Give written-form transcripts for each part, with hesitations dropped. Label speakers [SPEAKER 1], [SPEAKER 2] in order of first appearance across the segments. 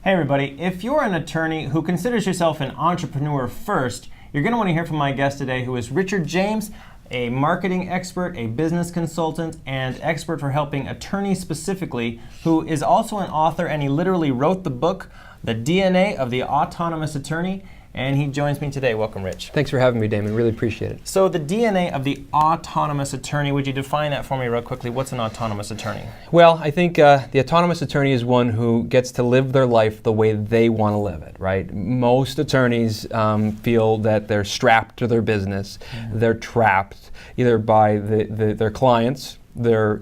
[SPEAKER 1] Hey everybody, if you're an attorney who considers yourself an entrepreneur first, you're going to want to hear from my guest today, who is Richard James, a marketing expert, a business consultant, and expert for helping attorneys specifically, who is also an author, and he literally wrote the book, The DNA of the Autonomous Attorney, and he joins me today. Welcome, Rich.
[SPEAKER 2] Thanks for having me, Damon. Really appreciate it.
[SPEAKER 1] So the DNA of the autonomous attorney, would you define that for me real quickly? What's an autonomous attorney?
[SPEAKER 2] Well, I think the autonomous attorney is one who gets to live their life the way they want to live it, right? Most attorneys feel that they're strapped to their business. Mm-hmm. They're trapped either by their clients, their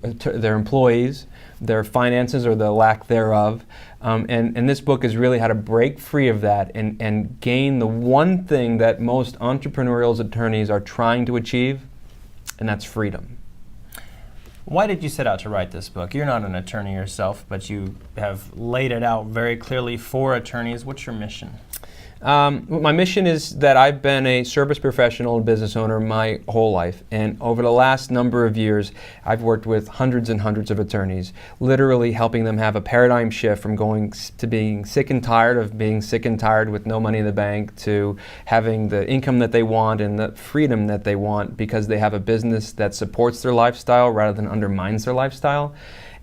[SPEAKER 2] employees, their finances, or the lack thereof. And this book is really how to break free of that and gain the one thing that most entrepreneurial attorneys are trying to achieve, and that's freedom.
[SPEAKER 1] Why did you set out to write this book? You're not an attorney yourself, but you have laid it out very clearly for attorneys. What's your mission?
[SPEAKER 2] My mission is that I've been a service professional and business owner my whole life, and over the last number of years I've worked with hundreds and hundreds of attorneys, literally helping them have a paradigm shift from going to being sick and tired of being sick and tired with no money in the bank to having the income that they want and the freedom that they want because they have a business that supports their lifestyle rather than undermines their lifestyle.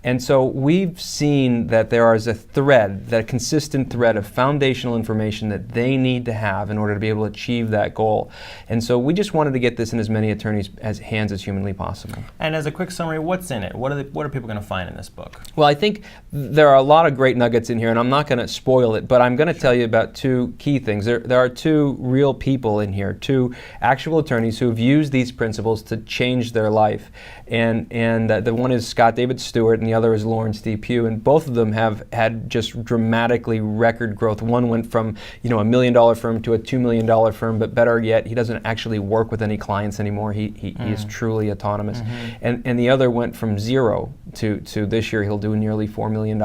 [SPEAKER 2] And so we've seen that there is a thread, that consistent thread of foundational information that they need to have in order to be able to achieve that goal. And so we just wanted to get this in as many attorneys' hands as humanly possible.
[SPEAKER 1] And as a quick summary, what's in it? What are people going to find in this book?
[SPEAKER 2] Well, I think there are a lot of great nuggets in here, and I'm not going to spoil it, but I'm going to tell you about two key things. There are two real people in here, two actual attorneys who have used these principles to change their life. And the one is Scott David Stewart, and the other is Lawrence D. Pugh, and both of them have had just dramatically record growth. One went from $1 million firm to a $2 million firm, but better yet, he doesn't actually work with any clients anymore. He is truly autonomous. Mm-hmm. And the other went from zero to this year he'll do nearly $4 million,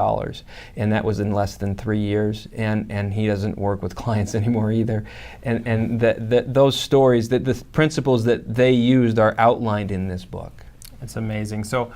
[SPEAKER 2] and that was in less than 3 years. And he doesn't work with clients anymore either. And those stories, the principles that they used are outlined in this book.
[SPEAKER 1] It's amazing. So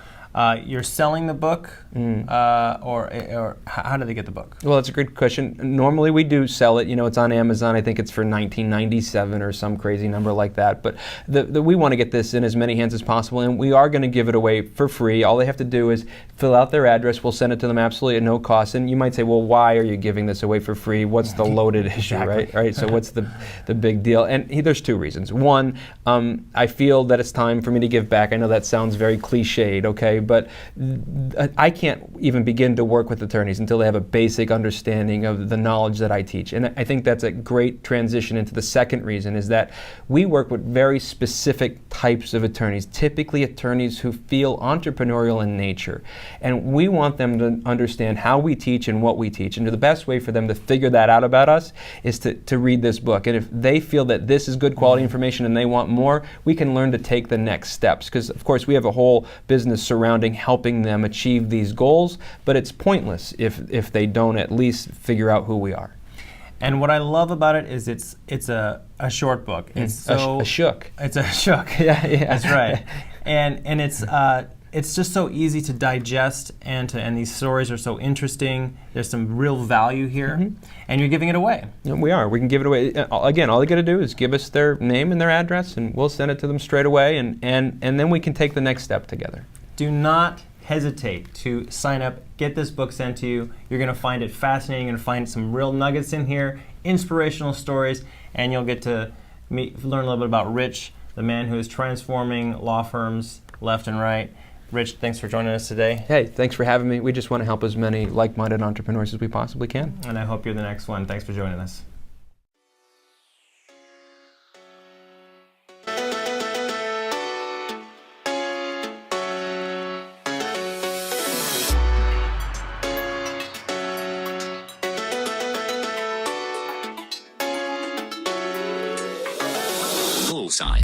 [SPEAKER 1] you're selling the book, or how do they get the book?
[SPEAKER 2] Well, that's a good question. Normally we do sell it. It's on Amazon. I think it's for $19.97 or some crazy number like that. But we want to get this in as many hands as possible, and we are going to give it away for free. All they have to do is fill out their address. We'll send it to them absolutely at no cost. And you might say, well, why are you giving this away for free? What's the loaded issue,
[SPEAKER 1] Exactly.
[SPEAKER 2] right? So what's the big deal? And there's two reasons. One, I feel that it's time for me to give back. I know that sounds very cliched, okay? But I can't even begin to work with attorneys until they have a basic understanding of the knowledge that I teach. And I think that's a great transition into the second reason, is that we work with very specific types of attorneys, typically attorneys who feel entrepreneurial in nature. And we want them to understand how we teach and what we teach. And the best way for them to figure that out about us is to read this book. And if they feel that this is good quality information and they want more, we can learn to take the next steps. Because, of course, we have a whole business surrounding helping them achieve these goals, but it's pointless if they don't at least figure out who we are.
[SPEAKER 1] And what I love about it is it's a short book. It's
[SPEAKER 2] a shook.
[SPEAKER 1] It's a shook.
[SPEAKER 2] Yeah.
[SPEAKER 1] That's right. And it's just so easy to digest, and these stories are so interesting. There's some real value here, and you're giving it away.
[SPEAKER 2] Yeah, we are. We can give it away. Again, all they got to do is give us their name and their address, and we'll send it to them straight away, and then we can take the next step together.
[SPEAKER 1] Do not hesitate to sign up, get this book sent to you. You're going to find it fascinating. You're going to find some real nuggets in here, inspirational stories, and you'll get to learn a little bit about Rich, the man who is transforming law firms left and right. Rich, thanks for joining us today.
[SPEAKER 2] Hey, thanks for having me. We just want to help as many like-minded entrepreneurs as we possibly can.
[SPEAKER 1] And I hope you're the next one. Thanks for joining us.
[SPEAKER 3] Bullseye.